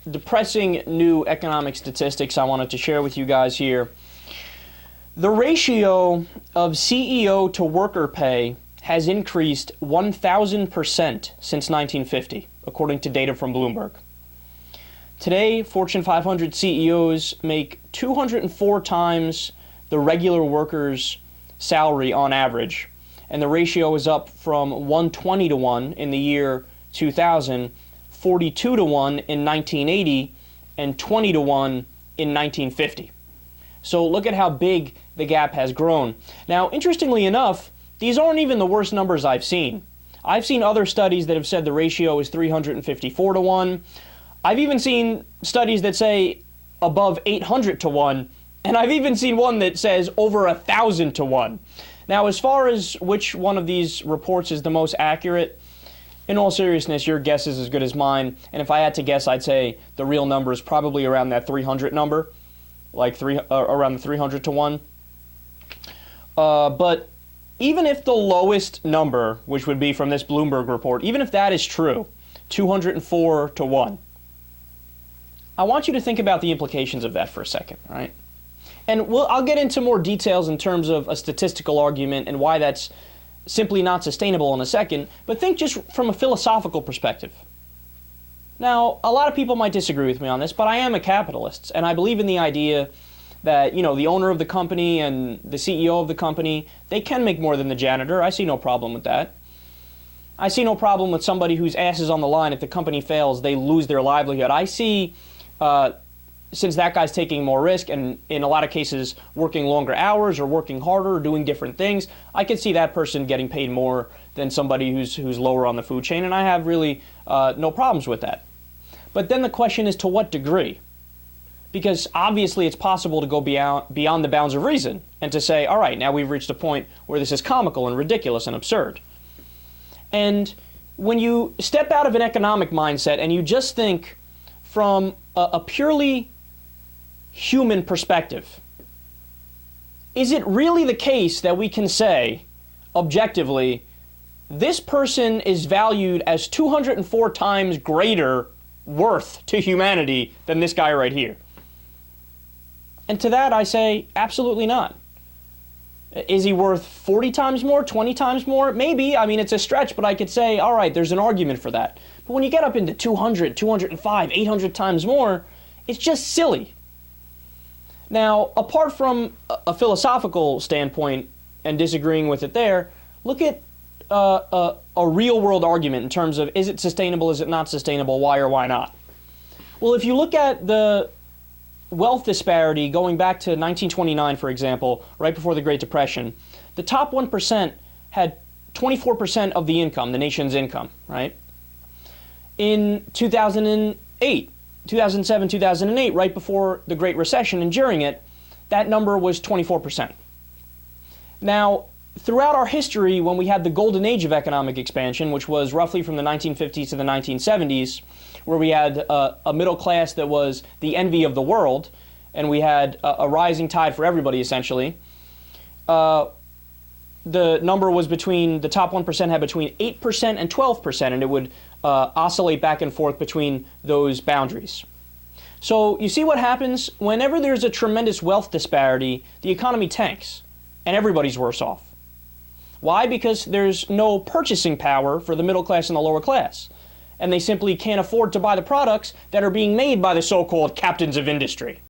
depressing new economic statistics I wanted to share with you guys here. The ratio of CEO to worker pay has increased 1,000% since 1950, according to data from Bloomberg. Today, Fortune 500 CEOs make 204 times the regular worker's salary on average, and the ratio is up from 120 to 1 in the year 2000, 42 to 1 in 1980, and 20 to 1 in 1950. So look at how big the gap has grown. Now, interestingly enough, these aren't even the worst numbers I've seen. I've seen other studies that have said the ratio is 354 to 1. I've even seen studies that say above 800 to 1, and I've even seen one that says over 1,000 to 1. Now, as far as which one of these reports is the most accurate, in all seriousness, your guess is as good as mine. And if I had to guess, I'd say the real number is probably around that 300 number, like around the 300 to 1. But even if the lowest number, which would be from this Bloomberg report, even if that is true, 204 to 1, I want you to think about the implications of that for a second, right? And I'll get into more details in terms of a statistical argument and why that's simply not sustainable in a second, but think just from a philosophical perspective. Now, a lot of people might disagree with me on this, but I am a capitalist, and I believe in the idea that, the owner of the company and the CEO of the company, they can make more than the janitor. I see no problem with that. I see no problem with somebody whose ass is on the line. If the company fails, they lose their livelihood. I see, since that guy's taking more risk and in a lot of cases working longer hours or working harder or doing different things, I could see that person getting paid more than somebody who's lower on the food chain, and I have really no problems with that. But then the question is, to what degree? Because obviously it's possible to go beyond the bounds of reason and to say, all right, now we've reached a point where this is comical and ridiculous and absurd. And when you step out of an economic mindset and you just think from a purely human perspective, is it really the case that we can say, objectively, this person is valued as 204 times greater worth to humanity than this guy right here? And to that I say, absolutely not. Is he worth 40 times more, 20 times more? Maybe. I mean, it's a stretch, but I could say, all right, there's an argument for that. But when you get up into 200, 205, 800 times more, it's just silly. Now, apart from a philosophical standpoint and disagreeing with it there, look at a real-world argument in terms of, is it sustainable, is it not sustainable, why or why not? Well, if you look at the wealth disparity going back to 1929, for example, right before the Great Depression, the top 1% had 24% of the income, the nation's income, right? In 2007, 2008, right before the Great Recession and during it, that number was 24%. Now, throughout our history, when we had the golden age of economic expansion, which was roughly from the 1950s to the 1970s, where we had a middle class that was the envy of the world, and we had a rising tide for everybody, essentially, the number was between, the top 1% had between 8% and 12%, and it would oscillate back and forth between those boundaries. So you see what happens? Whenever there's a tremendous wealth disparity, the economy tanks, and everybody's worse off. Why? Because there's no purchasing power for the middle class and the lower class, and they simply can't afford to buy the products that are being made by the so-called captains of industry.